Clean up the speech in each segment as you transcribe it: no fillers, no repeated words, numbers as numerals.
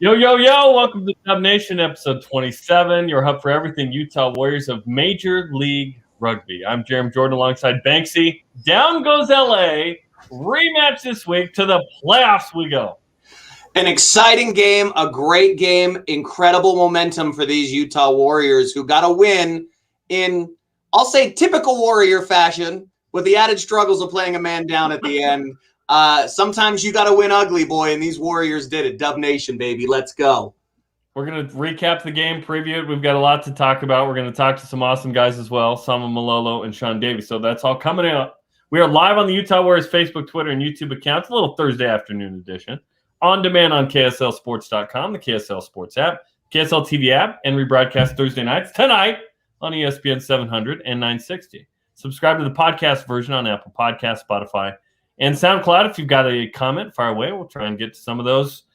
Yo, yo, yo, welcome to Dub Nation, episode 27, your hub for everything Utah Warriors of Major League Rugby. I'm Jarom Jordan alongside Banksy. Down goes LA. Rematch this week. To the playoffs we go. An exciting game, a great game, incredible momentum for these Utah Warriors who got a win in, I'll say, typical Warrior fashion with the added struggles of playing a man down at the end. Sometimes you got to win ugly, boy, and these Warriors did it. Dub Nation, baby. Let's go. We're going to recap the game, preview it. We've got a lot to talk about. We're going to talk to some awesome guys as well, Sama Malolo and Shaun Davies. So that's all coming up. We are live on the Utah Warriors Facebook, Twitter, and YouTube accounts. A little Thursday afternoon edition. On demand on KSLSports.com, the KSL Sports app, KSL TV app, and rebroadcast Thursday nights tonight on ESPN 700 and 960. Subscribe to the podcast version on Apple Podcasts, Spotify, and SoundCloud. If you've got a comment, fire away. We'll try and get to some of those.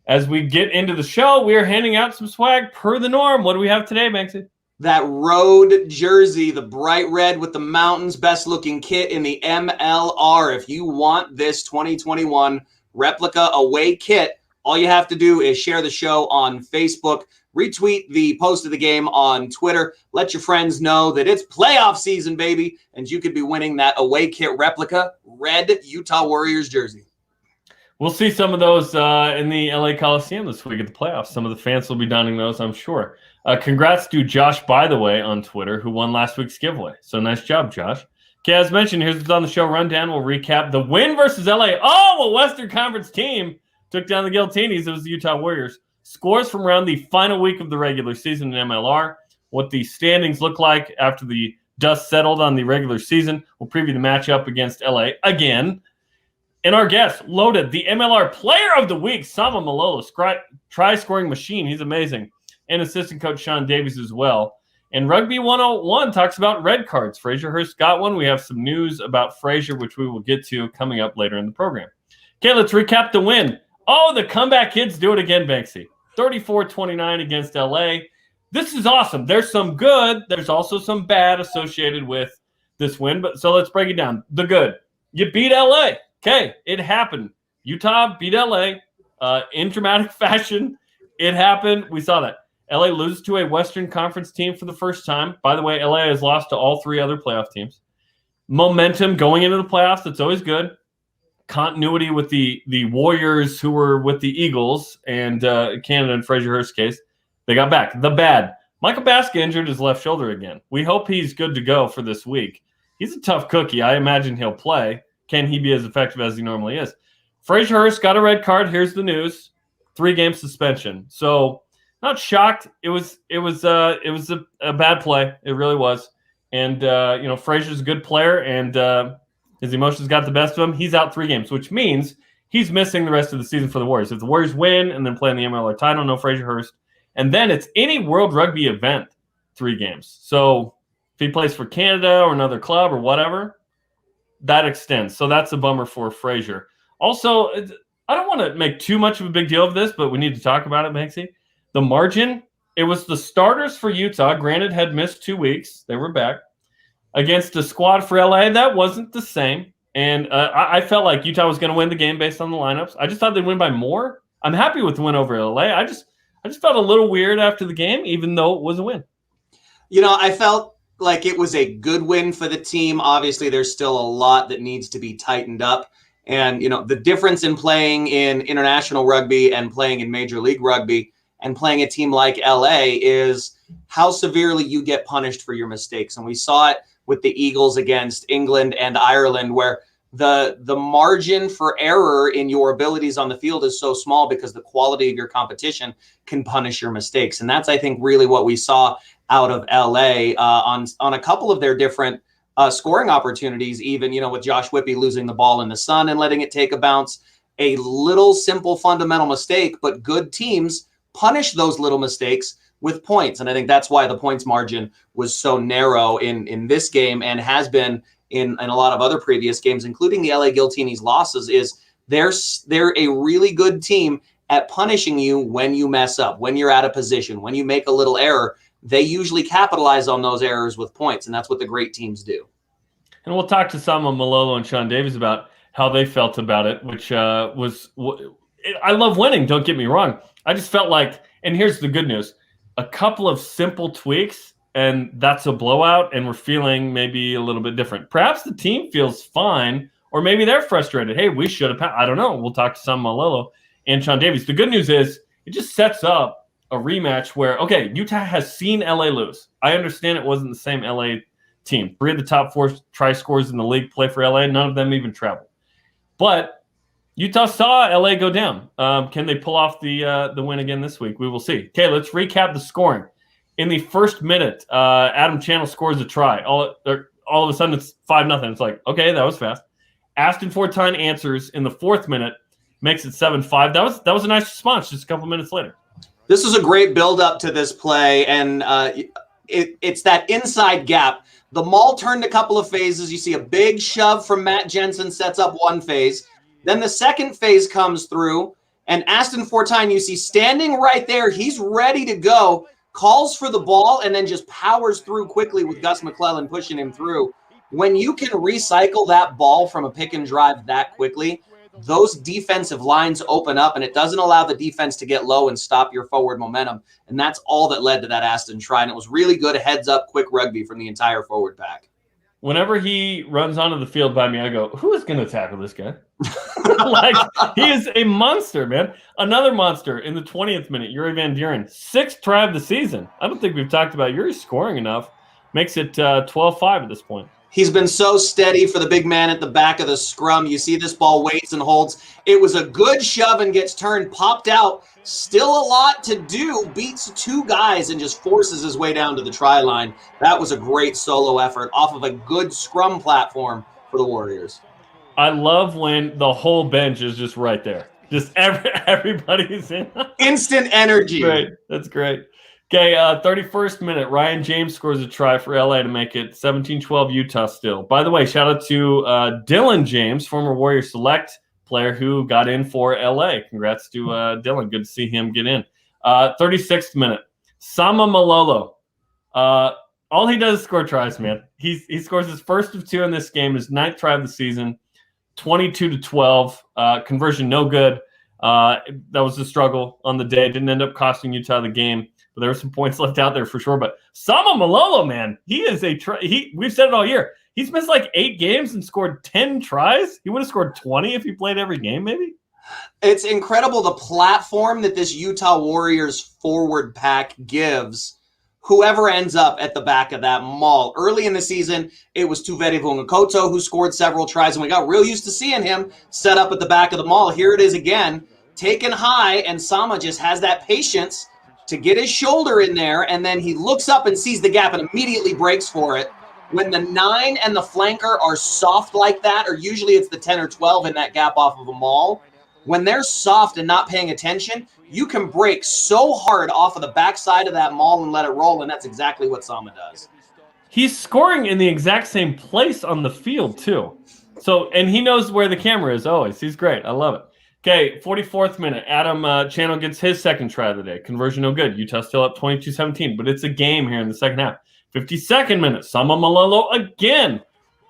As we get into the show, we are handing out some swag per the norm. What do we have today, Banksy? That road jersey, the bright red with the mountains, best looking kit in the MLR. If you want this 2021 replica away kit, all you have to do is share the show on Facebook, retweet the post of the game on Twitter, let your friends know that it's playoff season, baby, and you could be winning that away kit replica red Utah Warriors jersey. We'll see some of those in the LA Coliseum this week at the playoffs. Some of the fans will be donning those, I'm sure. Congrats to Josh, by the way, on Twitter, who won last week's giveaway. So nice job, Josh. Okay, as mentioned, here's what's on the show rundown. We'll recap the win versus LA. Oh, a Western Conference team took down the Giltinis. It was the Utah Warriors. Scores from around the final week of the regular season in MLR. What the standings look like after the dust settled on the regular season. We'll preview the matchup against LA again. And our guest, loaded, the MLR Player of the Week, Sama Malolo, try-scoring machine. He's amazing. And assistant coach Shaun Davies as well. And Rugby 101 talks about red cards. Fraser Hurst got one. We have some news about Fraser, which we will get to coming up later in the program. Okay, let's recap the win. Oh, the comeback kids do it again, Banksy. 34-29 against LA. This is awesome. There's some good. There's also some bad associated with this win. But so let's break it down. The good. You beat LA. Okay, it happened. Utah beat LA in dramatic fashion. It happened. We saw that. LA loses to a Western Conference team for the first time. By the way, LA has lost to all three other playoff teams. Momentum going into the playoffs, that's always good. Continuity with the Warriors who were with the Eagles and Canada and Fraser Hurst's case. They got back. The bad. Michael Baska injured his left shoulder again. We hope he's good to go for this week. He's a tough cookie. I imagine he'll play. Can he be as effective as he normally is? Fraser Hurst got a red card. Here's the news: 3-game suspension. So, not shocked. It was a bad play. It really was. And Fraser's a good player, and his emotions got the best of him. He's out 3 games, which means he's missing the rest of the season for the Warriors. If the Warriors win and then play in the MLR title, no Fraser Hurst, and then it's any World Rugby event, 3 games. So if he plays for Canada or another club or whatever, that extends. So that's a bummer for Fraser. Also, I don't want to make too much of a big deal of this, but we need to talk about it, Banksy. The margin, it was the starters for Utah, granted had missed 2 weeks. They were back. Against a squad for LA, that wasn't the same. And I felt like Utah was going to win the game based on the lineups. I just thought they'd win by more. I'm happy with the win over LA. I just felt a little weird after the game, even though it was a win. I felt like it was a good win for the team. Obviously, there's still a lot that needs to be tightened up. And, the difference in playing in international rugby and playing in Major League Rugby and playing a team like LA is how severely you get punished for your mistakes. And we saw it with the Eagles against England and Ireland, where the margin for error in your abilities on the field is so small because the quality of your competition can punish your mistakes. And that's, I think, really what we saw out of LA on a couple of their different scoring opportunities, even, with Josh Whippy losing the ball in the sun and letting it take a bounce. A little simple fundamental mistake, but good teams punish those little mistakes with points. And I think that's why the points margin was so narrow in this game and has been in a lot of other previous games, including the LA Giltinis losses, is they're a really good team at punishing you when you mess up, when you're out of position, when you make a little error. They usually capitalize on those errors with points, and that's what the great teams do. And we'll talk to Sama Malolo and Shaun Davies about how they felt about it, which was I love winning, don't get me wrong. I just felt like, and here's the good news, a couple of simple tweaks, and that's a blowout, and we're feeling maybe a little bit different. Perhaps the team feels fine, or maybe they're frustrated. Hey, we should have, I don't know. We'll talk to some Malolo and Shaun Davies. The good news is it just sets up a rematch where, okay, Utah has seen LA lose. I understand it wasn't the same LA team. 3 of the top 4 try scorers in the league play for LA. None of them even traveled. But Utah saw LA go down. Can they pull off the win again this week? We will see. Okay, let's recap the scoring. In the first minute, Adam Channel scores a try. All of a sudden, it's 5-0. It's like, okay, that was fast. Aston Fortine answers in the 4th minute, makes it 7-5. That was a nice response just a couple minutes later. This was a great build-up to this play, and it's that inside gap. The Maul turned a couple of phases. You see a big shove from Matt Jensen, sets up one phase. Then the second phase comes through, and Aston Fortine, you see standing right there. He's ready to go, calls for the ball, and then just powers through quickly with Gus McClellan pushing him through. When you can recycle that ball from a pick and drive that quickly, those defensive lines open up, and it doesn't allow the defense to get low and stop your forward momentum. And that's all that led to that Aston try. And it was really good heads-up, quick rugby from the entire forward pack. Whenever he runs onto the field by me, I go, who is going to tackle this guy? Like, he is a monster, man. Another monster in the 20th minute, Yuri Van Buren. 6th try of the season. I don't think we've talked about Yuri scoring enough. Makes it 12-5 at this point. He's been so steady for the big man at the back of the scrum. You see this ball waits and holds. It was a good shove and gets turned, popped out. Still a lot to do. Beats 2 guys and just forces his way down to the try line. That was a great solo effort off of a good scrum platform for the Warriors. I love when the whole bench is just right there. Just everybody's in. Instant energy. Great. That's great. Okay, 31st minute, Ryan James scores a try for LA to make it 17-12 Utah still. By the way, shout out to Dylan James, former Warrior Select player who got in for LA. Congrats to Dylan. Good to see him get in. 36th minute, Sama Malolo. All he does is score tries, man. He scores his first of 2 in this game, his 9th try of the season, 22-12. Conversion no good. That was the struggle on the day. Didn't end up costing Utah the game. But there were some points left out there for sure. But Sama Malolo, man, he is we've said it all year. He's missed like 8 games and scored 10 tries. He would have scored 20 if he played every game, maybe. It's incredible the platform that this Utah Warriors forward pack gives whoever ends up at the back of that maul. Early in the season, it was Tuveri Vungakoto who scored several tries, and we got real used to seeing him set up at the back of the maul. Here it is again, taken high, and Sama just has that patience to get his shoulder in there, and then he looks up and sees the gap and immediately breaks for it. When the 9 and the flanker are soft like that, or usually it's the 10 or 12 in that gap off of a maul, when they're soft and not paying attention, you can break so hard off of the backside of that maul and let it roll, and that's exactly what Sama does. He's scoring in the exact same place on the field, too. So, and he knows where the camera is always. He's great. I love it. Okay, 44th minute. Adam Channel gets his 2nd try of the day. Conversion no good. Utah still up 22-17, but it's a game here in the second half. 52nd minute. Sama Malolo again.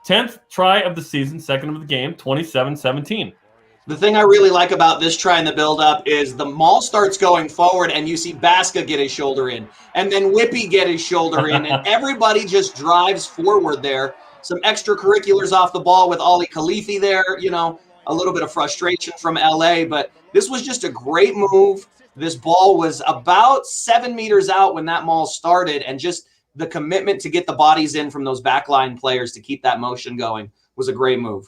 10th try of the season, 2nd of the game, 27-17. The thing I really like about this try in the build-up is the maul starts going forward, and you see Baska get his shoulder in, and then Whippy get his shoulder in, and everybody just drives forward there. Some extracurriculars off the ball with Ali Khalifi there, a little bit of frustration from LA, but this was just a great move. This ball was about 7 meters out when that maul started, and just the commitment to get the bodies in from those backline players to keep that motion going was a great move.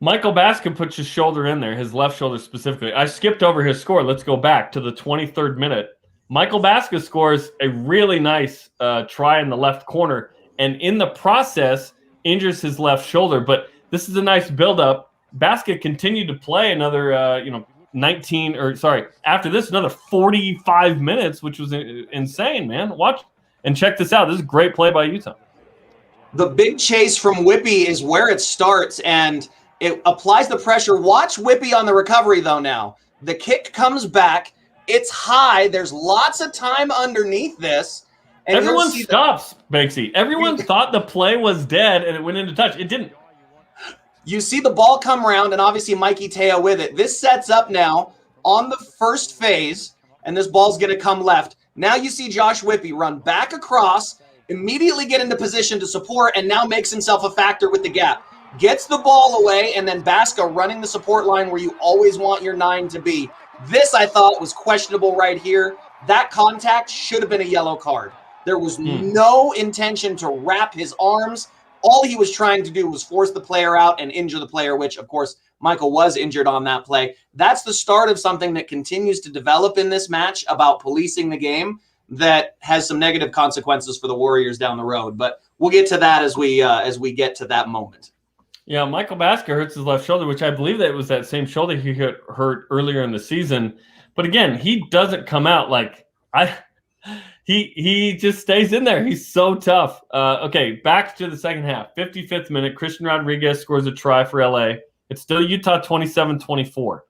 Michael Baska puts his shoulder in there, his left shoulder specifically. I skipped over his score. Let's go back to the 23rd minute. Michael Baska scores a really nice try in the left corner, and in the process injures his left shoulder. But this is a nice buildup. Baska continued to play another, after this, another 45 minutes, which was insane, man. Watch and check this out. This is a great play by Utah. The big chase from Whippy is where it starts, and it applies the pressure. Watch Whippy on the recovery, though, now. The kick comes back. It's high. There's lots of time underneath this. And everyone stops, Banksy. Everyone thought the play was dead, and it went into touch. It didn't. You see the ball come around, and obviously Mikey Teo with it. This sets up now on the first phase, and this ball's going to come left. Now you see Josh Whippy run back across, immediately get into position to support, and now makes himself a factor with the gap. Gets the ball away, and then Baska running the support line where you always want your 9 to be. This, I thought, was questionable right here. That contact should have been a yellow card. There was no intention to wrap his arms. All he was trying to do was force the player out and injure the player, which, of course, Michael was injured on that play. That's the start of something that continues to develop in this match about policing the game that has some negative consequences for the Warriors down the road. But we'll get to that as we get to that moment. Yeah, Michael Baska hurts his left shoulder, which I believe that was that same shoulder he hurt earlier in the season. But again, he doesn't come out like he just stays in there. He's so tough. Okay, back to the second half. 55th minute, Christian Rodriguez scores a try for LA. It's still Utah 27-24.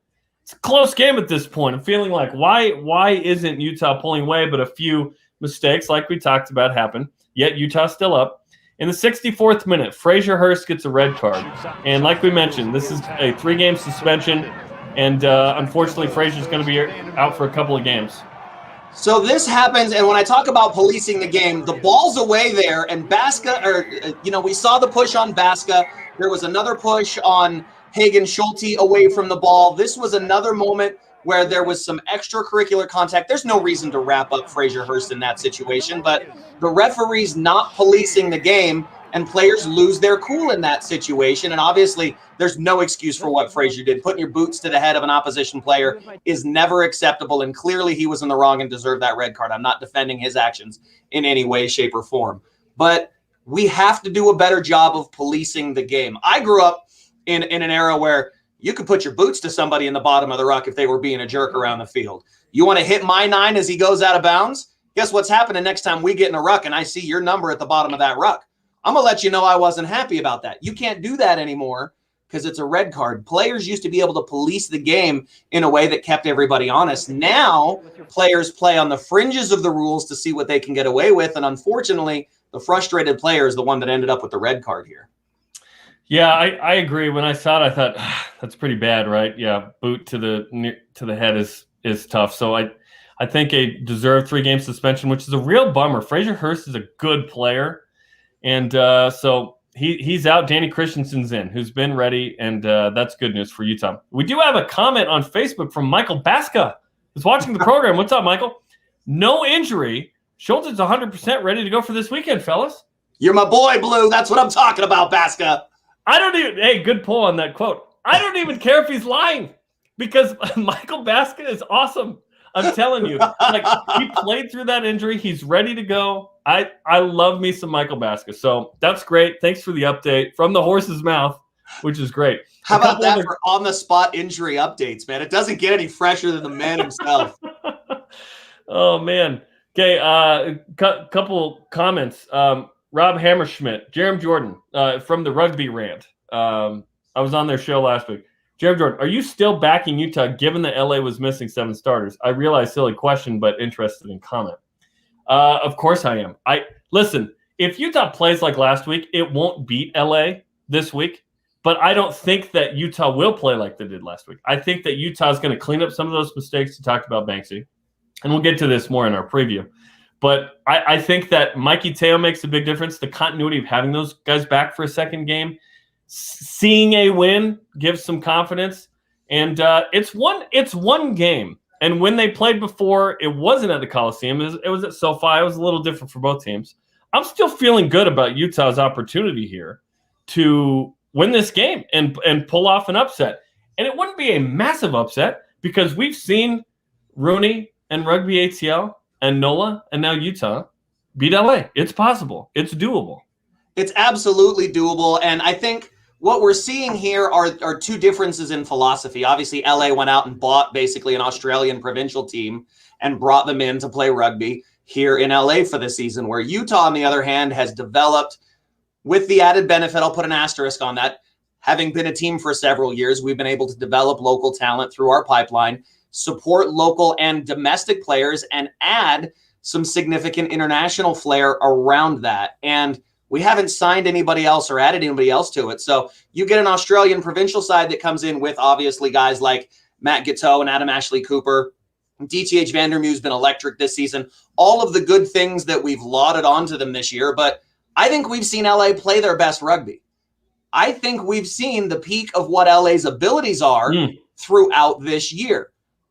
It's a close game at this point. I'm feeling like why isn't Utah pulling away? But a few mistakes, like we talked about, happen. Yet Utah's still up. In the 64th minute, Frazier Hurst gets a red card. And like we mentioned, this is a 3-game suspension. And unfortunately, Frazier's going to be out for a couple of games. So this happens, and when I talk about policing the game, the ball's away there, and Baska, we saw the push on Baska. There was another push on Hagen Schulte away from the ball. This was another moment where there was some extracurricular contact. There's no reason to wrap up Frazier Hurst in that situation, but the referee's not policing the game, and players lose their cool in that situation. And obviously, there's no excuse for what Frazier did. Putting your boots to the head of an opposition player is never acceptable, and clearly he was in the wrong and deserved that red card. I'm not defending his actions in any way, shape, or form. But we have to do a better job of policing the game. I grew up in an era where you could put your boots to somebody in the bottom of the ruck if they were being a jerk around the field. You want to hit my 9 as he goes out of bounds? Guess what's happening next time we get in a ruck and I see your number at the bottom of that ruck? I'm going to let you know I wasn't happy about that. You can't do that anymore because it's a red card. Players used to be able to police the game in a way that kept everybody honest. Now, players play on the fringes of the rules to see what they can get away with, and unfortunately, the frustrated player is the one that ended up with the red card here. Yeah, I agree. When I saw it, I thought that's pretty bad, right? Yeah, boot to the head is tough. So I think a deserved 3-game suspension, which is a real bummer. Frazier Hurst is a good player. And so he's out. Danny Christensen's in, who's been ready, and that's good news for Utah. We do have a comment on Facebook from Michael Baska, who's watching the program. What's up, Michael? No injury. Schultz is 100% ready to go for this weekend, fellas. You're my boy, Blue. That's what I'm talking about, Baska. Hey, good pull on that quote. I don't even care if he's lying because Michael Baska is awesome. I'm telling you, like he played through that injury. He's ready to go. I love me some Michael Baska. So that's great. Thanks for the update from the horse's mouth, which is great. How about that for on-the-spot injury updates, man? It doesn't get any fresher than the man himself. Oh, man. Okay, couple comments. Rob Hammerschmidt, Jarom Jordan from the Rugby Rant. I was on their show last week. Jarom Jordan, are you still backing Utah given that LA was missing 7 starters? I realize silly question, but interested in comment. Of course I am. Listen, if Utah plays like last week, it won't beat LA this week, but I don't think that Utah will play like they did last week. I think that Utah is going to clean up some of those mistakes you talked about, Banksy, and we'll get to this more in our preview. But I think that Mikey Teo makes a big difference. The continuity of having those guys back for a second game, seeing a win gives some confidence. And it's one game. And when they played before, it wasn't at the Coliseum. It was at SoFi. It was a little different for both teams. I'm still feeling good about Utah's opportunity here to win this game and pull off an upset. And it wouldn't be a massive upset because we've seen Rooney and Rugby ATL and NOLA, and now Utah beat LA. It's possible. It's doable. It's absolutely doable. And I think what we're seeing here are 2 differences in philosophy. Obviously, LA went out and bought basically an Australian provincial team and brought them in to play rugby here in LA for the season, where Utah, on the other hand, has developed with the added benefit, I'll put an asterisk on that, having been a team for several years, we've been able to develop local talent through our pipeline, support local and domestic players, and add some significant international flair around that. And we haven't signed anybody else or added anybody else to it. So you get an Australian provincial side that comes in with obviously guys like Matt Gateau and Adam Ashley Cooper. DTH Vandermeer's been electric this season. All of the good things that we've lauded onto them this year, but I think we've seen LA play their best rugby. I think we've seen the peak of what LA's abilities are throughout this year.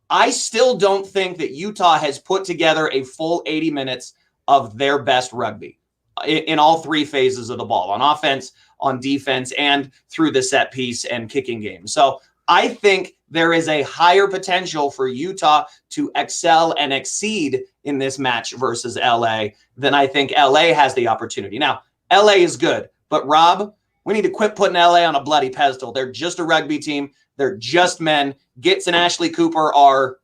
I still don't think that Utah has put together a full 80 minutes of their best rugby in all three phases of the ball, on offense, on defense, and through the set piece and kicking game. So I think there is a higher potential for Utah to excel and exceed in this match versus LA than I think LA has the opportunity. Now, LA is good, but Rob, we need to quit putting LA on a bloody pedestal. They're just a rugby team. They're just men. Gitz and Ashley Cooper are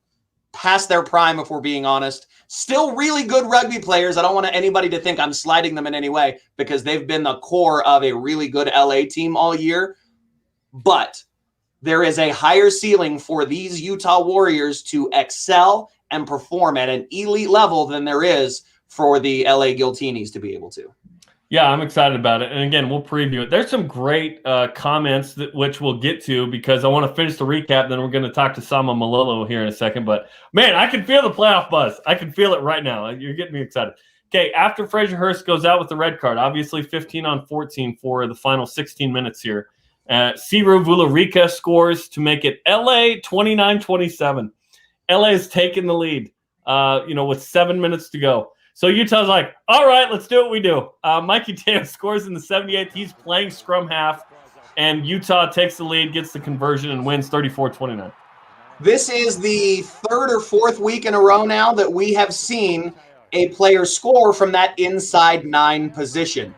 past their prime, if we're being honest. Still really good rugby players. I don't want anybody to think I'm sliding them in any way because they've been the core of a really good LA team all year. But there is a higher ceiling for these Utah Warriors to excel and perform at an elite level than there is for the LA Giltinis to be able to. Yeah, I'm excited about it. And again, we'll preview it. There's some great comments which we'll get to because I want to finish the recap. Then we're going to talk to Sama Malolo here in a second. But, man, I can feel the playoff buzz. I can feel it right now. You're getting me excited. Okay, after Fraser Hurst goes out with the red card, obviously 15-on-14 for the final 16 minutes here. Siru Vularica scores to make it LA 29-27. LA has taken the lead, with 7 minutes to go. So Utah's like, all right, let's do what we do. Mikey Teo scores in the 78th. He's playing scrum half, and Utah takes the lead, gets the conversion, and wins 34-29. This is the third or fourth week in a row now that we have seen a player score from that inside 9 position.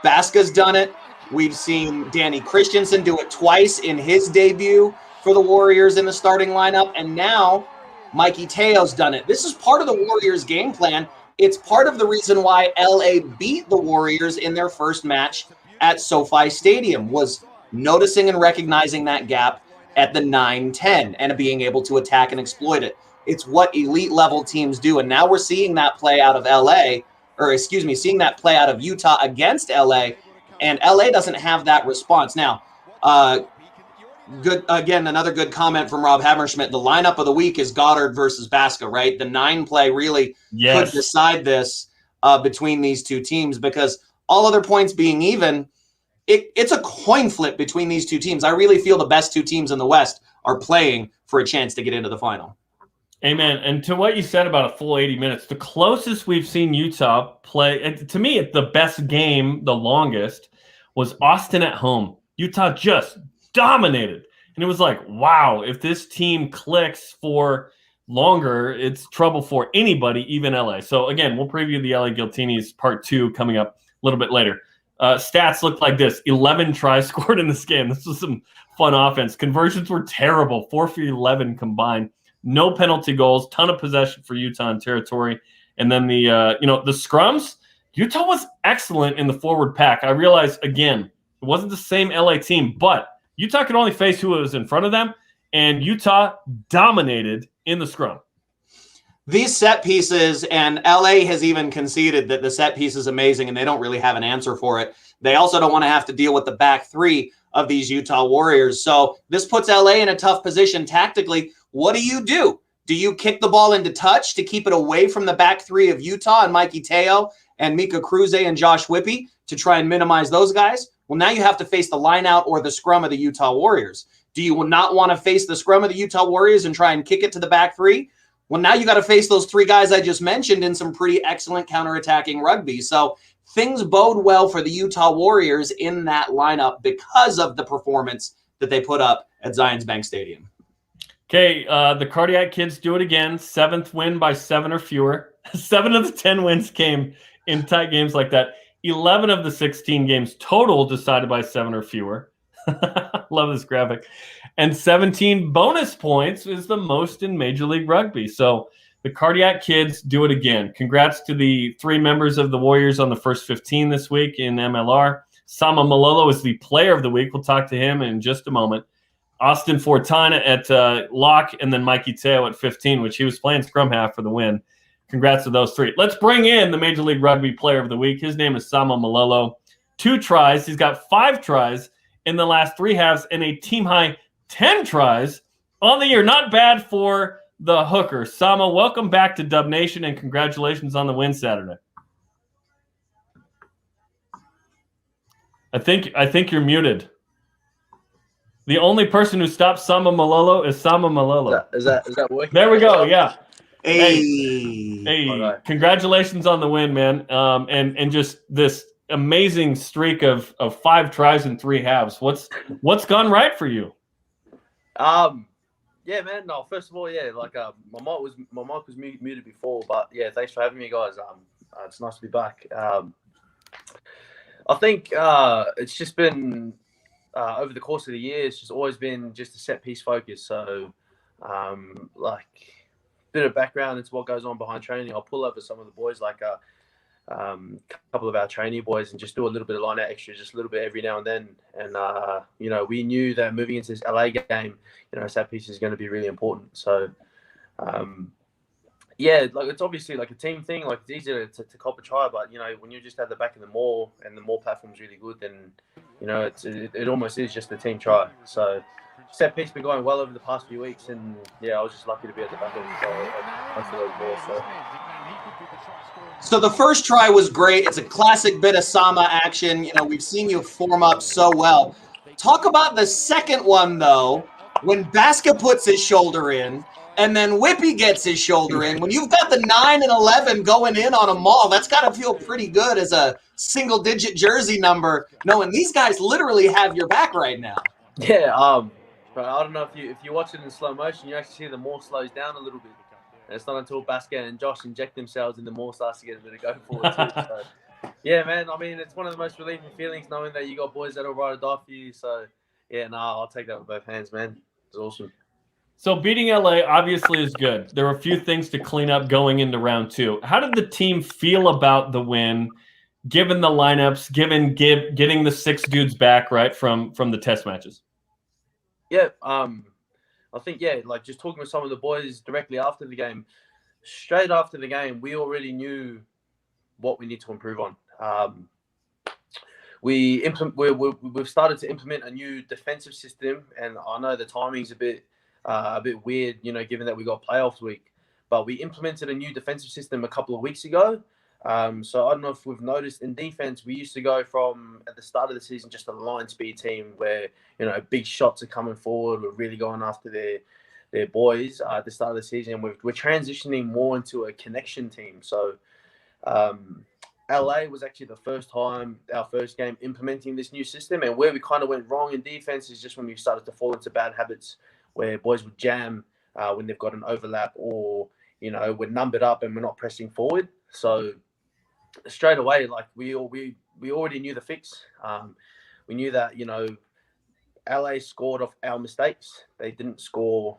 Baska's done it. We've seen Danny Christensen do it twice in his debut for the Warriors in the starting lineup, and now Mikey Teo's done it. This is part of the Warriors' game plan. It's part of the reason why LA beat the Warriors in their first match at SoFi Stadium, was noticing and recognizing that gap at the 9-10 and being able to attack and exploit it. It's what elite level teams do. And now we're seeing that play out of seeing that play out of Utah against LA, and LA doesn't have that response. Now, another good comment from Rob Hammerschmidt. The lineup of the week is Goddard versus Baska, right? The 9 play really could decide this between these two teams, because all other points being even, it's a coin flip between these two teams. I really feel the best two teams in the West are playing for a chance to get into the final. Amen. And to what you said about a full 80 minutes, the closest we've seen Utah play, and to me, the best game, the longest, was Austin at home. Utah just dominated. And it was like, wow, if this team clicks for longer, it's trouble for anybody, even LA. So again, we'll preview the LA Giltinis part 2 coming up a little bit later. Stats look like this: 11 tries scored in this game. This was some fun offense. Conversions were terrible, 4 for 11 combined. No penalty goals, ton of possession for Utah in territory. And then the scrums, Utah was excellent in the forward pack. I realize, again, it wasn't the same LA team, but Utah could only face who was in front of them, and Utah dominated in the scrum. These set pieces, and LA has even conceded that the set piece is amazing and they don't really have an answer for it. They also don't want to have to deal with the back 3 of these Utah Warriors. So this puts LA in a tough position tactically. What do? Do you kick the ball into touch to keep it away from the back 3 of Utah and Mikey Teo and Mika Cruze and Josh Whippy to try and minimize those guys? Well, now you have to face the line out or the scrum of the Utah Warriors. Do you not want to face the scrum of the Utah Warriors and try and kick it to the back 3? Well, now you got to face those 3 guys I just mentioned in some pretty excellent counterattacking rugby. So things bode well for the Utah Warriors in that lineup because of the performance that they put up at Zions Bank Stadium. Okay, the Cardiac Kids do it again. 7th win by 7 or fewer. 7 of the 10 wins came in tight games like that. 11 of the 16 games total decided by 7 or fewer. Love this graphic. And 17 bonus points is the most in Major League Rugby. So the Cardiac Kids do it again. Congrats to the 3 members of the Warriors on the first 15 this week in MLR. Sama Malolo is the player of the week. We'll talk to him in just a moment. Austin Fortana at lock, and then Mikey Teo at 15, which he was playing scrum half for the win. Congrats to those 3. Let's bring in the Major League Rugby player of the week. His name is Sama Malolo. 2 tries. He's got 5 tries in the last 3 halves and a team-high 10 tries On the year, not bad for the hooker. Sama, welcome back to Dub Nation, and congratulations on the win Saturday. I think you're muted. The only person who stopped Sama Malolo is Sama Malolo. Is that working? There we go. Yeah. Hey. Right. Congratulations on the win, man. And just this amazing streak of 5 tries in 3 halves. What's gone right for you? Yeah, man. No, first of all, yeah, like my mic was muted before, but yeah, thanks for having me, guys. It's nice to be back. I think it's just been over the course of the year, it's just always been just a set piece focus. So, like, bit of background into what goes on behind training. I'll pull over some of the boys, like a couple of our trainee boys, and just do a little bit of line out extra, just a little bit every now and then. And you know, we knew that moving into this LA game, you know, set piece is going to be really important. So, yeah, like it's obviously like a team thing. Like it's easier to cop a try, but you know, when you just have the back of the maul and the maul platform's really good, then you know it almost is just a team try. So set piece been going well over the past few weeks, and yeah, I was just lucky to be at the back of most of those balls. So the first try was great. It's a classic bit of Sama action. You know, we've seen you form up so well. Talk about the second one though, when Baska puts his shoulder in. And then Whippy gets his shoulder in. When you've got the 9 and 11 going in on a maul, that's got to feel pretty good as a single-digit jersey number, knowing these guys literally have your back right now. Yeah, but I don't know if you watch it in slow motion, you actually see the maul slows down a little bit. And it's not until Baska and Josh inject themselves and the maul starts to get a bit of go forward too. So, yeah, man. I mean, it's one of the most relieving feelings knowing that you got boys that'll ride or die for you. So, yeah, I'll take that with both hands, man. It's awesome. So beating LA obviously is good. There were a few things to clean up going into round 2. How did the team feel about the win, given the lineups, getting the 6 dudes back right from the test matches? Yeah, I think like just talking with some of the boys directly after the game, straight after the game, we already knew what we need to improve on. We've started to implement a new defensive system, and I know the timing's a bit weird, you know, given that we got playoffs week. But we implemented a new defensive system a couple of weeks ago. So I don't know if we've noticed in defense, we used to go from at the start of the season just a line speed team where, you know, big shots are coming forward. We're really going after their boys at the start of the season. We're transitioning more into a connection team. So LA was actually the first time, our first game implementing this new system. And where we kind of went wrong in defense is just when we started to fall into bad habits where boys would jam when they've got an overlap, or, you know, we're numbered up and we're not pressing forward. So straight away, like we already knew the fix. We knew that, you know, LA scored off our mistakes. They didn't score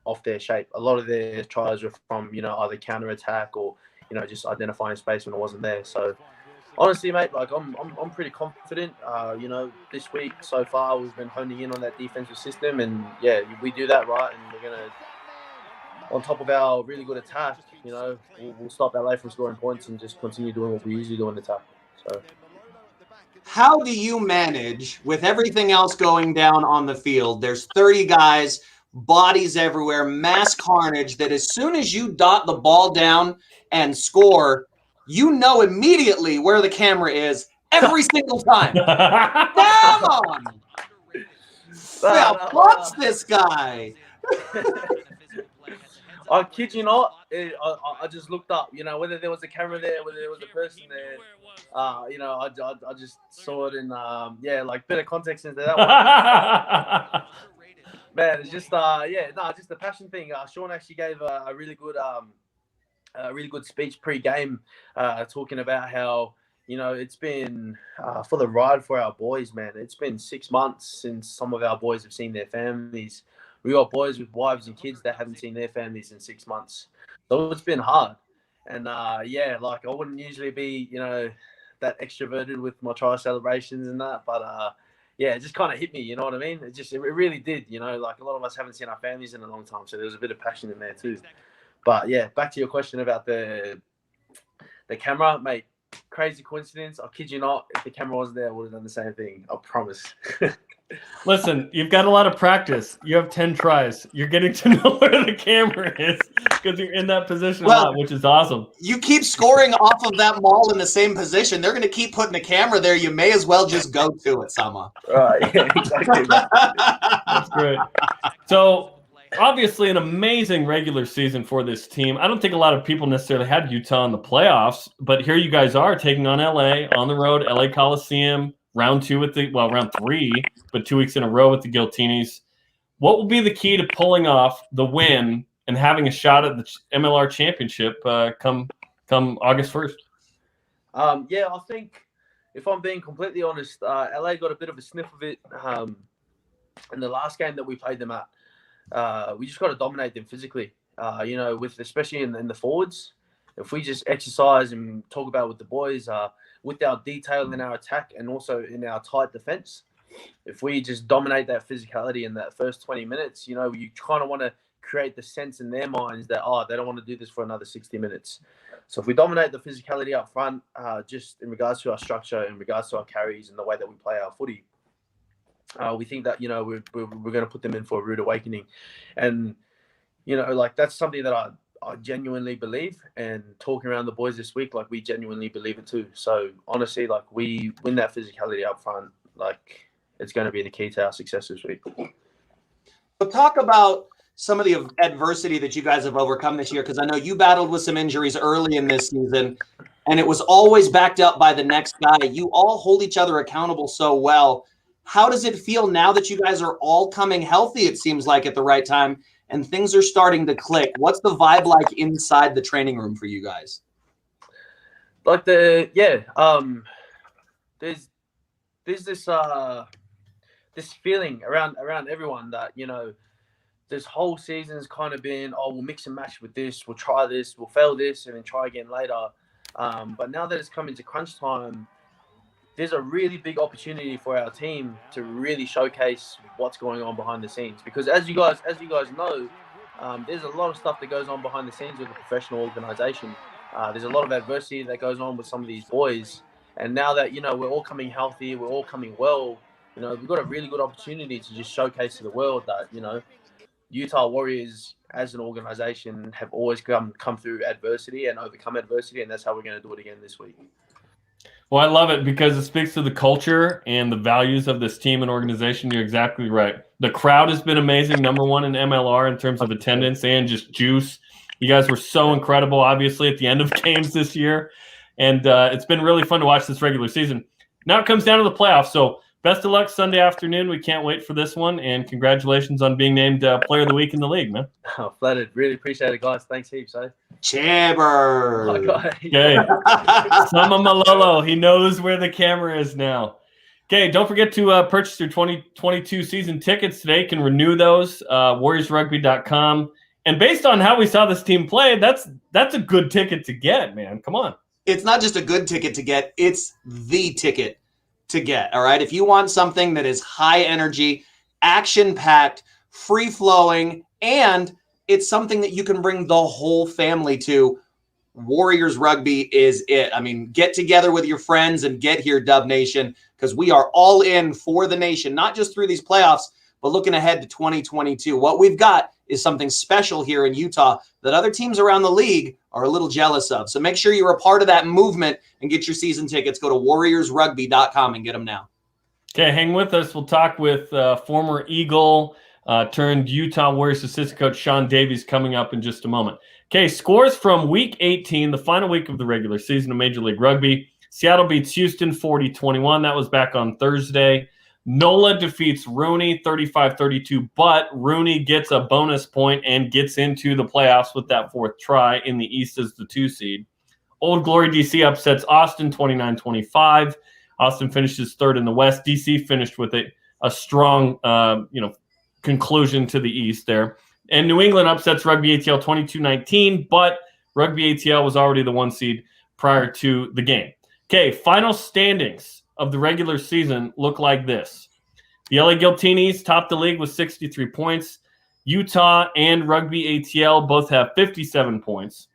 off their shape. A lot of their tries were from, you know, either counter attack or, you know, just identifying space when it wasn't there. So honestly, mate, like I'm pretty confident. You know, this week so far we've been honing in on that defensive system, and yeah, we do that right, and we're gonna, on top of our really good attack, you know, we'll stop LA from scoring points and just continue doing what we usually do in the attack. So, how do you manage with everything else going down on the field? There's 30 guys, bodies everywhere, mass carnage, that as soon as you dot the ball down and score, you know immediately where the camera is every single time. Come on! What's this guy? I kid you not, I just looked up, you know, whether there was a camera there, whether there was a person there. You know, I just saw it in, like bit of context into that one. Man, it's just, just the passion thing. Shaun actually gave a really good speech pre-game, talking about how, you know, it's been for the ride for our boys, man. It's been 6 months since some of our boys have seen their families. We got boys with wives and kids that haven't seen their families in 6 months. So it's been hard. And like I wouldn't usually be, you know, that extroverted with my try celebrations and that, but it just kind of hit me, you know what I mean? It really did, you know, like a lot of us haven't seen our families in a long time, so there was a bit of passion in there too. But yeah, back to your question about the camera, mate. Crazy coincidence. I kid you not. If the camera wasn't there, I would have done the same thing. I promise. Listen, you've got a lot of practice. You have 10 tries. You're getting to know where the camera is because you're in that position a lot, which is awesome. You keep scoring off of that maul in the same position. They're going to keep putting a camera there. You may as well just go to it, Sama. Right, yeah, exactly. That's great. So, obviously, an amazing regular season for this team. I don't think a lot of people necessarily had Utah in the playoffs, but here you guys are taking on LA on the road, LA Coliseum, round 3, but 2 weeks in a row with the Giltinis. What will be the key to pulling off the win and having a shot at the MLR championship come August 1st? Yeah, I think if I'm being completely honest, LA got a bit of a sniff of it in the last game that we played them at. We just got to dominate them physically, with especially in the forwards. If we just exercise and talk about with the boys, with our detail in our attack and also in our tight defense, if we just dominate that physicality in that first 20 minutes, you kind of want to create the sense in their minds that, they don't want to do this for another 60 minutes. So if we dominate the physicality up front, just in regards to our structure, in regards to our carries and the way that we play our footy, we think that, we're going to put them in for a rude awakening. And, that's something that I genuinely believe, and talking around the boys this week, we genuinely believe it too. So honestly, we win that physicality up front, it's going to be the key to our success this week. So talk about some of the adversity that you guys have overcome this year, because I know you battled with some injuries early in this season, and it was always backed up by the next guy. You all hold each other accountable so well. How does it feel now that you guys are all coming healthy, it seems like, at the right time, and things are starting to click? What's the vibe like inside the training room for you guys? There's this feeling around everyone that, this whole season's kind of been, we'll mix and match with this, we'll try this, we'll fail this, and then try again later. But now that it's coming to crunch time, there's a really big opportunity for our team to really showcase what's going on behind the scenes. Because as you guys know, there's a lot of stuff that goes on behind the scenes with a professional organization. There's a lot of adversity that goes on with some of these boys. And now that, we're all coming healthy, we're all coming well, we've got a really good opportunity to just showcase to the world that, Utah Warriors as an organization have always come through adversity and overcome adversity. And that's how we're going to do it again this week. Well, I love it because it speaks to the culture and the values of this team and organization. You're exactly right. The crowd has been amazing, #1 in MLR in terms of attendance and just juice. You guys were so incredible, obviously, at the end of games this year. And it's been really fun to watch this regular season. Now it comes down to the playoffs. So best of luck Sunday afternoon. We can't wait for this one. And congratulations on being named Player of the Week in the league, man. Oh, flattered. Really appreciate it, guys. Thanks heaps, eh? Chambers. Okay. Sama Malolo. He knows where the camera is now. Okay, don't forget to purchase your 2022 season tickets today. You can renew those, warriorsrugby.com. And based on how we saw this team play, that's a good ticket to get, man. Come on. It's not just a good ticket to get, it's the ticket to get, all right? If you want something that is high energy, action-packed, free-flowing, and it's something that you can bring the whole family to, Warriors Rugby is it. I mean, get together with your friends and get here, Dub Nation, because we are all in for the nation, not just through these playoffs, but looking ahead to 2022. What we've got is something special here in Utah that other teams around the league are a little jealous of. So make sure you're a part of that movement and get your season tickets. Go to warriorsrugby.com and get them now. Okay, hang with us. We'll talk with former Eagle turned Utah Warriors assistant coach Shaun Davies coming up in just a moment. Okay, scores from Week 18, the final week of the regular season of Major League Rugby. Seattle beats Houston 40-21. That was back on Thursday. NOLA defeats Rooney 35-32, but Rooney gets a bonus point and gets into the playoffs with that fourth try in the East as the 2 seed. Old Glory DC upsets Austin 29-25. Austin finishes third in the West. DC finished with a strong conclusion to the East there. And New England upsets Rugby ATL 22-19, but Rugby ATL was already the 1 seed prior to the game. Okay, final standings of the regular season look like this. The LA Giltinis top the league with 63 points. Utah and Rugby ATL both have 57 points.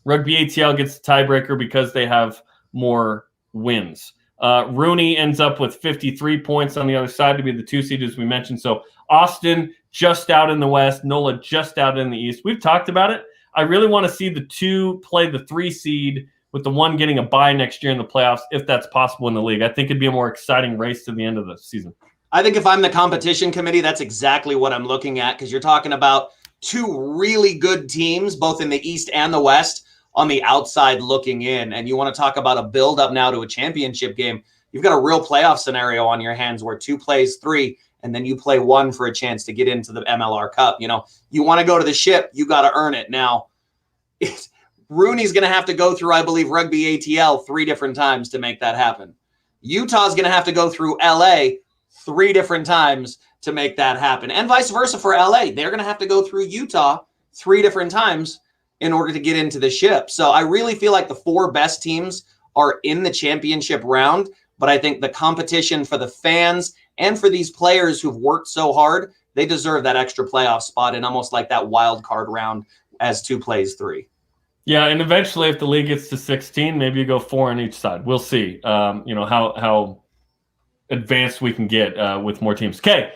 Rugby ATL gets the tiebreaker because they have more wins. Rooney ends up with 53 points on the other side to be the 2 seed, as we mentioned. So Austin just out in the West, Nola just out in the East. We've talked about it. I really want to see the 2 play the 3 seed with the 1 getting a bye next year in the playoffs, if that's possible in the league. I think it'd be a more exciting race to the end of the season. I think if I'm the competition committee, that's exactly what I'm looking at, because you're talking about 2 really good teams, both in the East and the West, on the outside looking in. And you want to talk about a build-up now to a championship game. You've got a real playoff scenario on your hands where 2 plays 3, and then you play 1 for a chance to get into the MLR Cup. You know, you want to go to the ship, you got to earn it. Now, Rooney's going to have to go through, I believe, Rugby ATL 3 different times to make that happen. Utah's going to have to go through LA 3 different times to make that happen. And vice versa for LA. They're going to have to go through Utah 3 different times in order to get into the ship. So I really feel like the 4 best teams are in the championship round, but I think the competition for the fans and for these players who've worked so hard, they deserve that extra playoff spot in almost like that wild card round as 2 plays 3. Yeah, and eventually, if the league gets to 16, maybe you go 4 on each side. We'll see. How advanced we can get with more teams. Okay,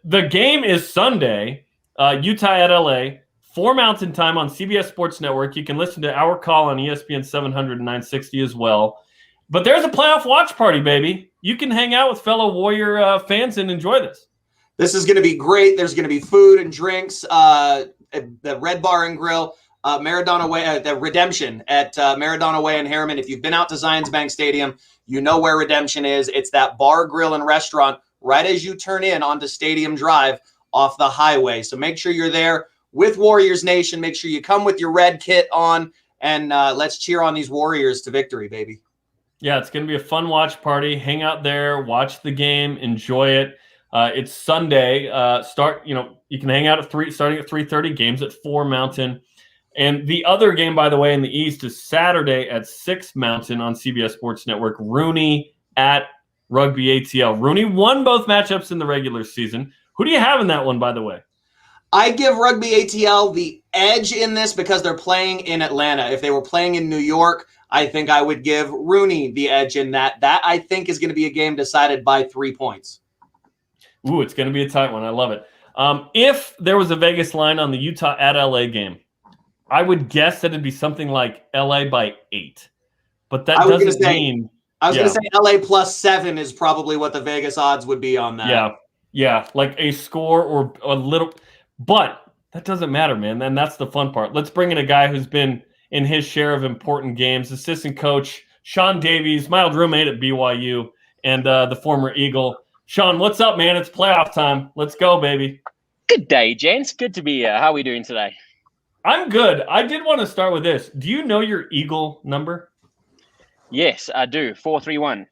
the game is Sunday. Utah at LA, 4 Mountain Time on CBS Sports Network. You can listen to our call on ESPN 700 and 960 as well. But there's a playoff watch party, baby. You can hang out with fellow Warrior fans and enjoy this. This is going to be great. There's going to be food and drinks, the Red Bar and Grill. Maradona Way, the Redemption at Maradona Way in Harriman. If you've been out to Zions Bank Stadium, you know where Redemption is. It's that bar, grill, and restaurant right as you turn in onto Stadium Drive off the highway. So make sure you're there with Warriors Nation. Make sure you come with your red kit on, and let's cheer on these Warriors to victory, baby. Yeah, it's going to be a fun watch party. Hang out there, watch the game, enjoy it. It's Sunday. You can hang out at 3, starting at 3:30. Games at 4 Mountain. And the other game, by the way, in the East is Saturday at 6 Mountain on CBS Sports Network. Rooney at Rugby ATL. Rooney won both matchups in the regular season. Who do you have in that one, by the way? I give Rugby ATL the edge in this because they're playing in Atlanta. If they were playing in New York, I think I would give Rooney the edge in that. That, I think, is going to be a game decided by 3 points. Ooh, it's going to be a tight one. I love it. If there was a Vegas line on the Utah at LA game, I would guess that it'd be something like LA by 8. But that doesn't mean... I was going to say LA plus 7 is probably what the Vegas odds would be on that. Yeah, like a score or a little... But that doesn't matter, man. And that's the fun part. Let's bring in a guy who's been in his share of important games. Assistant coach Shaun Davies, my old roommate at BYU, and the former Eagle. Shaun, what's up, man? It's playoff time. Let's go, baby. Good day, gents. Good to be here. How are we doing today? I'm good. I did want to start with this. Do you know your Eagle number? Yes, I do. 431.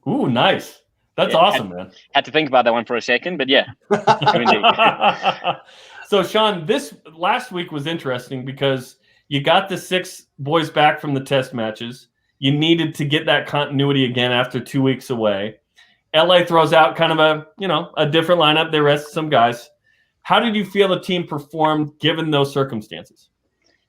Ooh, nice. That's awesome, man. Had to think about that one for a second, but yeah. So, Shaun, this last week was interesting because you got the 6 boys back from the test matches. You needed to get that continuity again after 2 weeks away. LA throws out kind of a different lineup. They rest some guys. How did you feel the team performed given those circumstances?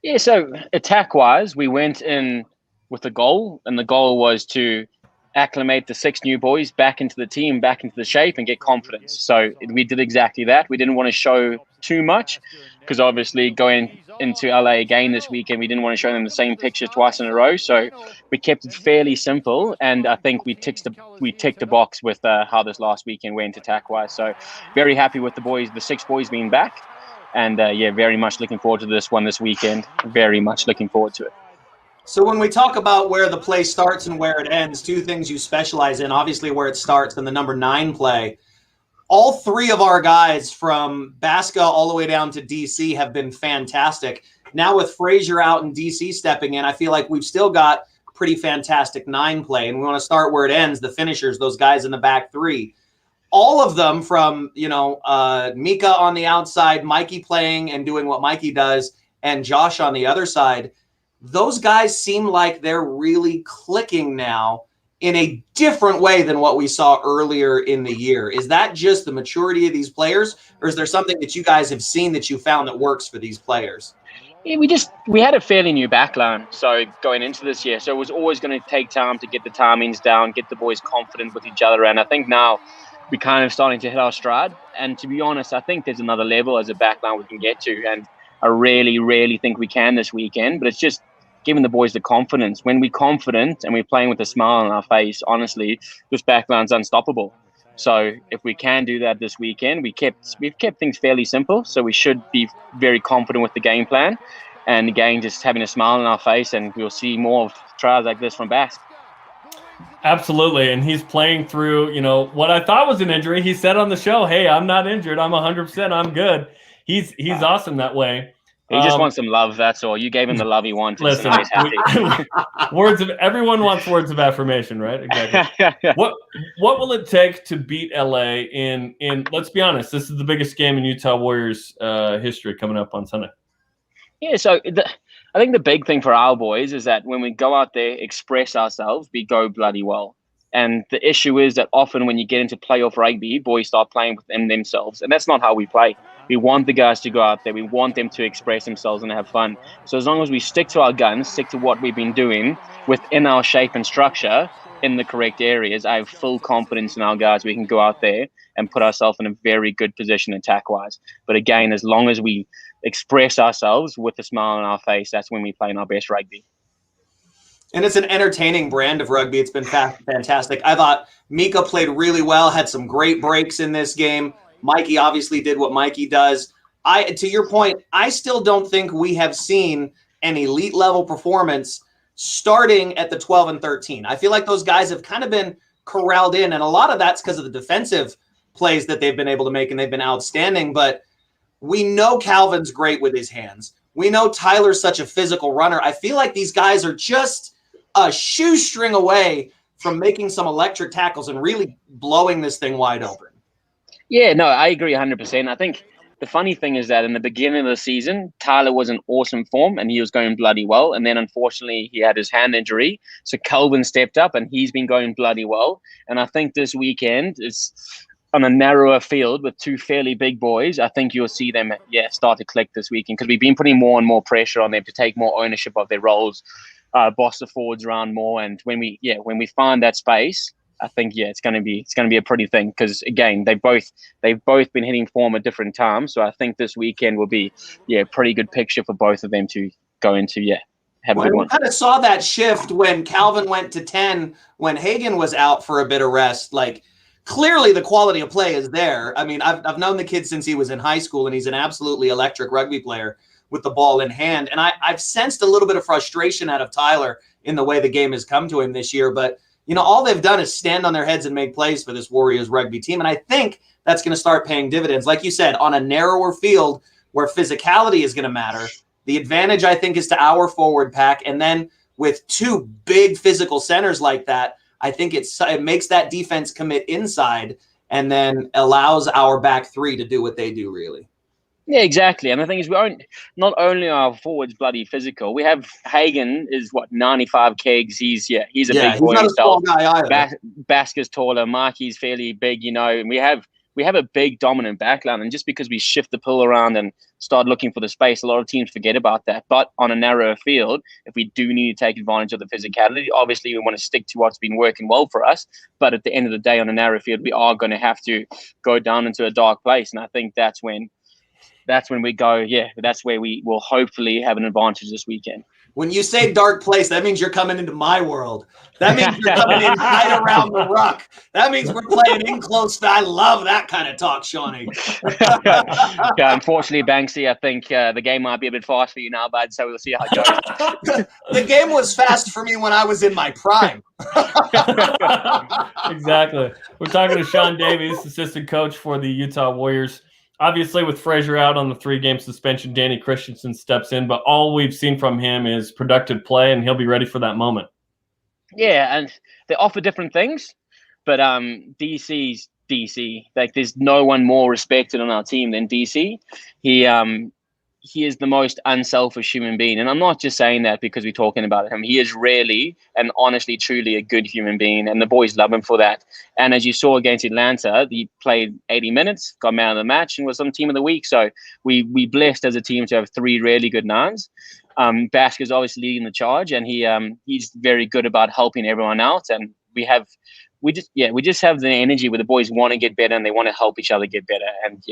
Yeah, so attack-wise, we went in with a goal, and the goal was to acclimate the 6 new boys back into the team, back into the shape, and get confidence. So we did exactly that. We didn't want to show too much because obviously going into LA again this weekend, we didn't want to show them the same picture twice in a row. So we kept it fairly simple, and I think we ticked the box with how this last weekend went attack-wise. So very happy with the boys, the 6 boys being back, and very much looking forward to this one this weekend. Very much looking forward to it. So when we talk about where the play starts and where it ends, 2 things you specialize in, obviously where it starts and the number 9 play. All 3 of our guys from Basca all the way down to DC have been fantastic. Now with Frazier out and DC stepping in, I feel like we've still got pretty fantastic 9 play. And we want to start where it ends, the finishers, those guys in the back 3. All of them from, Mika on the outside, Mikey playing and doing what Mikey does, and Josh on the other side. Those guys seem like they're really clicking now in a different way than what we saw earlier in the year. Is that just the maturity of these players, or is there something that you guys have seen that you found that works for these players? Yeah, we had a fairly new backline, so going into this year, so it was always going to take time to get the timings down, get the boys confident with each other, and I think now we're kind of starting to hit our stride. And to be honest, I think there's another level as a backline we can get to, and I really, really think we can this weekend. But it's just giving the boys the confidence. When we're confident and we're playing with a smile on our face, honestly, this backline's unstoppable. So if we can do that this weekend, we've kept things fairly simple. So we should be very confident with the game plan. And again, just having a smile on our face, and we'll see more of trials like this from Bass. Absolutely, and he's playing through, what I thought was an injury. He said on the show, "Hey, I'm not injured. I'm 100%. I'm good." He's awesome that way. He just wants some love. That's all. You gave him the love he wanted. Listen, so now he's happy. Everyone wants words of affirmation, right? Exactly. What will it take to beat LA in? Let's be honest, this is the biggest game in Utah Warriors history coming up on Sunday. Yeah, so I think the big thing for our boys is that when we go out there, express ourselves, we go bloody well. And the issue is that often when you get into playoff rugby, boys start playing within themselves. And that's not how we play. We want the guys to go out there. We want them to express themselves and have fun. So as long as we stick to our guns, stick to what we've been doing within our shape and structure in the correct areas, I have full confidence in our guys. We can go out there and put ourselves in a very good position attack-wise. But again, as long as we express ourselves with a smile on our face, that's when we play in our best rugby. And it's an entertaining brand of rugby. It's been fantastic. I thought Mika played really well, had some great breaks in this game. Mikey obviously did what Mikey does. To your point, I still don't think we have seen an elite level performance starting at the 12 and 13. I feel like those guys have kind of been corralled in, and a lot of that's because of the defensive plays that they've been able to make, and they've been outstanding. But we know Calvin's great with his hands. We know Tyler's such a physical runner. I feel like these guys are just a shoestring away from making some electric tackles and really blowing this thing wide open. Yeah, no, I agree 100%. I think the funny thing is that in the beginning of the season, Tyler was in awesome form and he was going bloody well. And then unfortunately, he had his hand injury. So Calvin stepped up and he's been going bloody well. And I think this weekend is on a narrower field with two fairly big boys. I think you'll see them, start to click this weekend because we've been putting more and more pressure on them to take more ownership of their roles, boss the forwards around more. And when we find that space, I think it's going to be a pretty thing because again they've both been hitting form at different times. So I think this weekend will be a pretty good picture for both of them to go into have a good one. We kind of saw that shift when Calvin went to 10 when Hagen was out for a bit of rest. Like clearly the quality of play is there. I mean, I've known the kid since he was in high school and he's an absolutely electric rugby player with the ball in hand. And I've sensed a little bit of frustration out of Tyler in the way the game has come to him this year, but all they've done is stand on their heads and make plays for this Warriors rugby team. And I think that's going to start paying dividends. Like you said, on a narrower field where physicality is going to matter, the advantage, I think, is to our forward pack. And then with two big physical centers like that, I think it makes that defense commit inside and then allows our back three to do what they do, really. Yeah, exactly. And the thing is, not only are our forwards bloody physical, we have Hagen is 95 kegs. He's a big boy not himself. A small guy either. Basker's taller. Marky's fairly big, and we have a big dominant backline. And just because we shift the pull around and start looking for the space, a lot of teams forget about that. But on a narrower field, if we do need to take advantage of the physicality, obviously we want to stick to what's been working well for us. But at the end of the day, on a narrow field, we are going to have to go down into a dark place. And I think that's when we go, that's where we will hopefully have an advantage this weekend. When you say dark place, that means you're coming into my world. That means you're coming in right around the ruck. That means we're playing in close. I love that kind of talk, Shawnee. Unfortunately, Banksy, I think the game might be a bit fast for you now, bud, so we'll see how it goes. The game was fast for me when I was in my prime. Exactly. We're talking to Shaun Davies, assistant coach for the Utah Warriors. Obviously, with Frazier out on the 3-game suspension, Danny Christensen steps in, but all we've seen from him is productive play, and he'll be ready for that moment. Yeah, and they offer different things, but DC's DC. Like, there's no one more respected on our team than DC. He he is the most unselfish human being. And I'm not just saying that because we're talking about him. He is really and honestly, truly a good human being. And the boys love him for that. And as you saw against Atlanta, he played 80 minutes, got man of the match, and was on team of the week. So we blessed as a team to have 3 really good nines. Basker's obviously leading the charge, and he's very good about helping everyone out. And we just have the energy where the boys want to get better and they want to help each other get better. And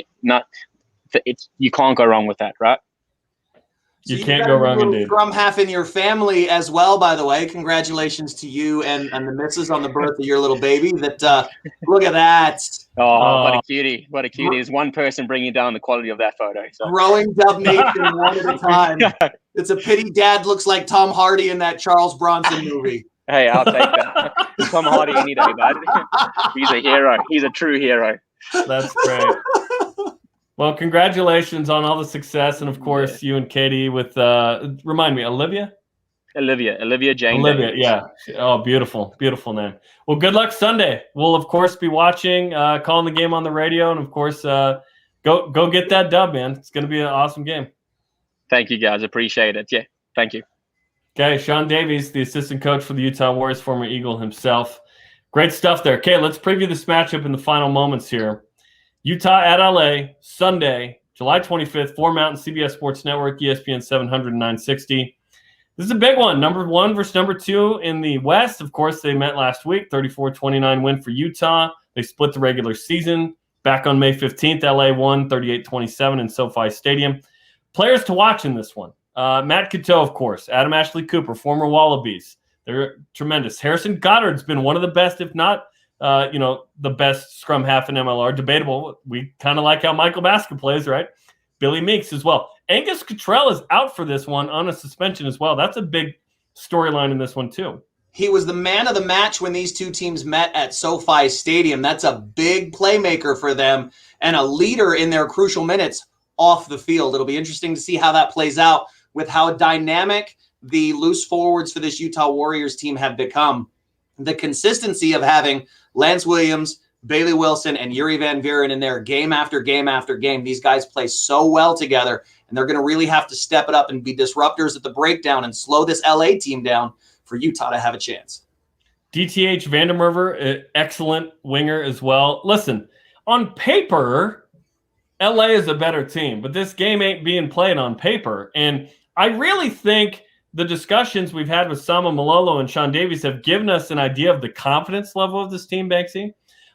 you can't go wrong with that, right? You can't go wrong, indeed. Scrum half in your family as well, by the way. Congratulations to you and the missus on the birth of your little baby. Look at that. Oh, what a cutie. What a cutie. There's one person bringing down the quality of that photo. So. Growing Dub Nation one at a time. It's a pity Dad looks like Tom Hardy in that Charles Bronson movie. Hey, I'll take that. Tom Hardy any day, bud. He's a hero. He's a true hero. That's great. Well, congratulations on all the success, and of course, you and Katie with remind me, Olivia Jane. Olivia, Davies. Yeah. Oh, beautiful, beautiful name. Well, good luck Sunday. We'll of course be watching, calling the game on the radio, and of course, go get that dub, man. It's going to be an awesome game. Thank you, guys. Appreciate it. Yeah, thank you. Okay, Shaun Davies, the assistant coach for the Utah Warriors, former Eagle himself. Great stuff there. Okay, let's preview this matchup in the final moments here. Utah at LA, Sunday, July 25th, 4 Mountain, CBS Sports Network, ESPN 700 and 960. This is a big one. Number 1 versus number 2 in the West. Of course, they met last week, 34-29 win for Utah. They split the regular season. Back on May 15th, LA won 38-27 in SoFi Stadium. Players to watch in this one. Matt Cateau, of course. Adam Ashley Cooper, former Wallabies. They're tremendous. Harrison Goddard's been one of the best, if not the best scrum half in MLR. Debatable. We kind of like how Michael Baska plays, right? Billy Meeks as well. Angus Cottrell is out for this one on a suspension as well. That's a big storyline in this one too. He was the man of the match when these two teams met at SoFi Stadium. That's a big playmaker for them and a leader in their crucial minutes off the field. It'll be interesting to see how that plays out with how dynamic the loose forwards for this Utah Warriors team have become. The consistency of having Lance Williams, Bailey Wilson, and Yuri Van Vuren in there game after game after game. These guys play so well together, and they're going to really have to step it up and be disruptors at the breakdown and slow this LA team down for Utah to have a chance. DTH Vandermerver, excellent winger as well. Listen, on paper, LA is a better team, but this game ain't being played on paper. And I really think the discussions we've had with Sama Malolo and Shaun Davies have given us an idea of the confidence level of this team, Banksy,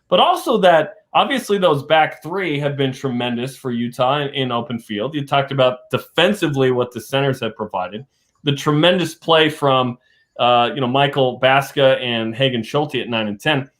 but also that obviously those back 3 have been tremendous for Utah in open field. You talked about defensively what the centers have provided, the tremendous play from Michael Baska and Hagen Schulte at 9 and 10.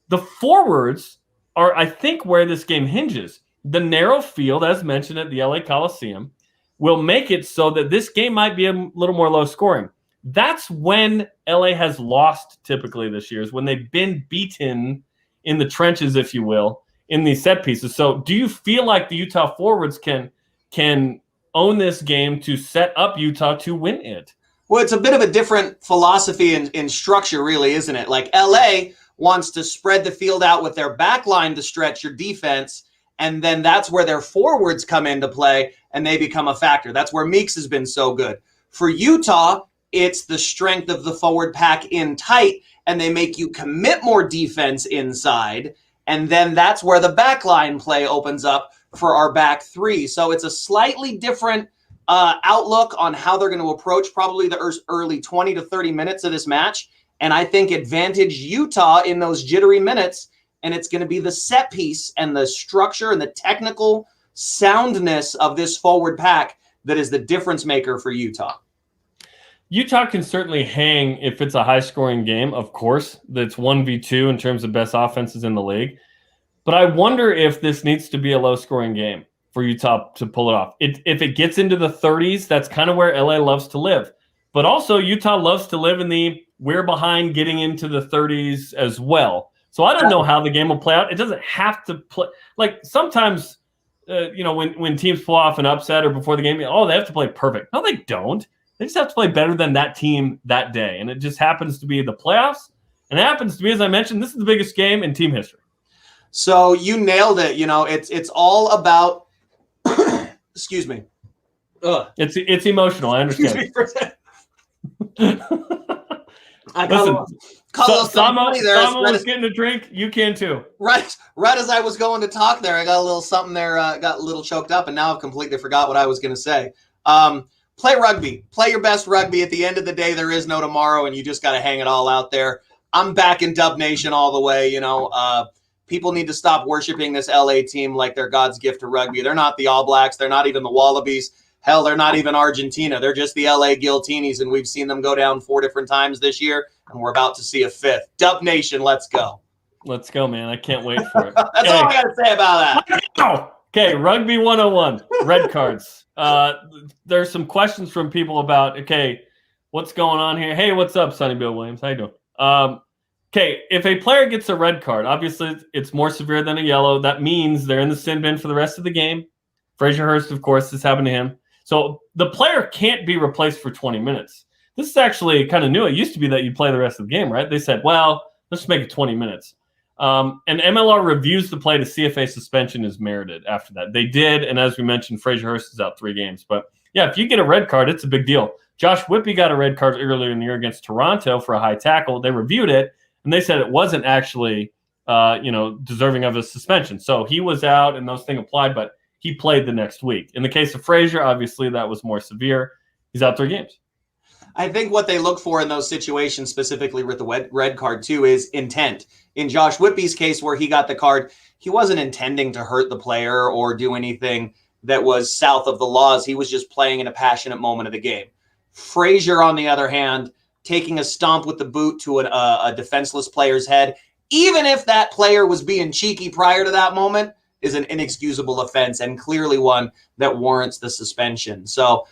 The forwards are, I think, where this game hinges. The narrow field, as mentioned at the LA Coliseum, will make it so that this game might be a little more low scoring. That's when LA has lost typically this year, is when they've been beaten in the trenches, if you will, in these set pieces. So do you feel like the Utah forwards can own this game to set up Utah to win it? Well, it's a bit of a different philosophy in structure, really, isn't it? Like LA wants to spread the field out with their back line to stretch your defense, and then that's where their forwards come into play and they become a factor. That's where Meeks has been so good. For Utah, it's the strength of the forward pack in tight, and they make you commit more defense inside, and then that's where the back line play opens up for our back 3. So it's a slightly different outlook on how they're going to approach probably the early 20 to 30 minutes of this match, and I think advantage Utah in those jittery minutes. And it's going to be the set piece and the structure and the technical soundness of this forward pack that is the difference maker for Utah. Utah can certainly hang if it's a high-scoring game, of course. That's 1v2 in terms of best offenses in the league. But I wonder if this needs to be a low-scoring game for Utah to pull it off. If it gets into the 30s, that's kind of where LA loves to live. But also Utah loves to live in the we're behind getting into the 30s as well. So I don't know how the game will play out. It doesn't have to play. Like sometimes, when teams pull off an upset or before the game, they have to play perfect. No, they don't. They just have to play better than that team that day. And it just happens to be the playoffs. And it happens to be, as I mentioned, this is the biggest game in team history. So you nailed it. It's all about, excuse me. Ugh. It's emotional. I Excuse understand. me for a second. I Listen, caught a little something funny there. Samo was getting a drink. You can too. Right as I was going to talk there, I got a little something there, got a little choked up, and now I've completely forgot what I was going to say. Play rugby. Play your best rugby. At the end of the day, there is no tomorrow, and you just got to hang it all out there. I'm back in Dub Nation all the way. People need to stop worshiping this LA team like they're God's gift to rugby. They're not the All Blacks. They're not even the Wallabies. Hell, they're not even Argentina. They're just the LA Guiltinis, and we've seen them go down 4 different times this year, and we're about to see a 5th. Dub Nation, let's go. Let's go, man. I can't wait for it. That's all I got to say about that. Okay, Rugby 101, red cards. There's some questions from people about, okay, what's going on here? Hey, what's up, Sonny Bill Williams? How you doing? Okay, if a player gets a red card, obviously it's more severe than a yellow. That means they're in the sin bin for the rest of the game. Fraser Hurst, of course, this happened to him. So the player can't be replaced for 20 minutes. This is actually kind of new. It used to be that you play the rest of the game, right? They said, well, let's make it 20 minutes. And MLR reviews the play to see if a suspension is merited after that. They did, and as we mentioned, Fraser Hurst is out 3 games. But, yeah, if you get a red card, it's a big deal. Josh Whippy got a red card earlier in the year against Toronto for a high tackle. They reviewed it, and they said it wasn't actually, deserving of a suspension. So he was out, and those things applied, but he played the next week. In the case of Fraser, obviously that was more severe. He's out 3 games. I think what they look for in those situations, specifically with the red card too, is intent. In Josh Whippy's case, where he got the card, he wasn't intending to hurt the player or do anything that was south of the laws. He was just playing in a passionate moment of the game. Frazier, on the other hand, taking a stomp with the boot to a defenseless player's head, even if that player was being cheeky prior to that moment, is an inexcusable offense and clearly one that warrants the suspension. So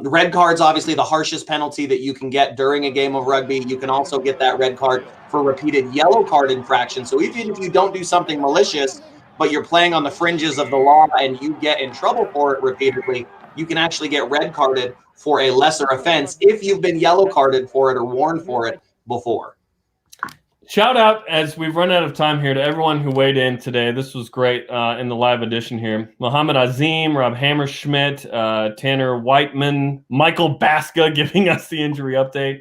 red card's obviously the harshest penalty that you can get during a game of rugby. You can also get that red card for repeated yellow card infraction. So even if you don't do something malicious, but you're playing on the fringes of the law and you get in trouble for it repeatedly, you can actually get red carded for a lesser offense if you've been yellow carded for it or warned for it before. Shout out, as we've run out of time here, to everyone who weighed in today. This was great in the live edition here. Mohammed Azim, Rob Hammerschmidt, Tanner Whiteman, Michael Baska giving us the injury update.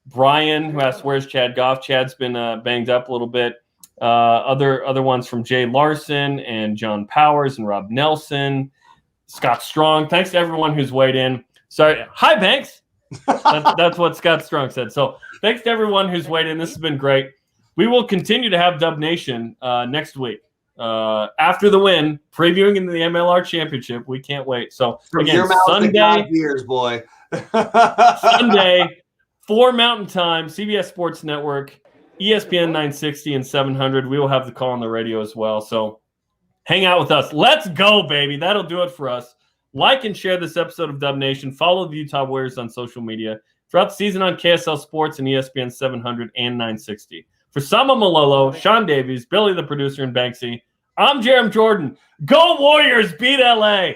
Brian, who asked, where's Chad Goff? Chad's been banged up a little bit. Other ones from Jay Larson and John Powers and Rob Nelson. Scott Strong. Thanks to everyone who's weighed in. Sorry. Hi, Banks. That's what Scott Strong said. So thanks to everyone who's weighed in. This has been great. We will continue to have Dub Nation next week after the win, previewing into the MLR Championship. We can't wait. So From again, your mouth Sunday, to God's ears, boy. Sunday, 4 Mountain Time, CBS Sports Network, ESPN 960 and 700. We will have the call on the radio as well. So hang out with us. Let's go, baby. That'll do it for us. Like and share this episode of Dub Nation. Follow the Utah Warriors on social media throughout the season on KSL Sports and ESPN 700 and 960. For Sama Malolo, Shaun Davies, Billy the producer, and Banksy, I'm Jarom Jordan. Go Warriors, beat LA!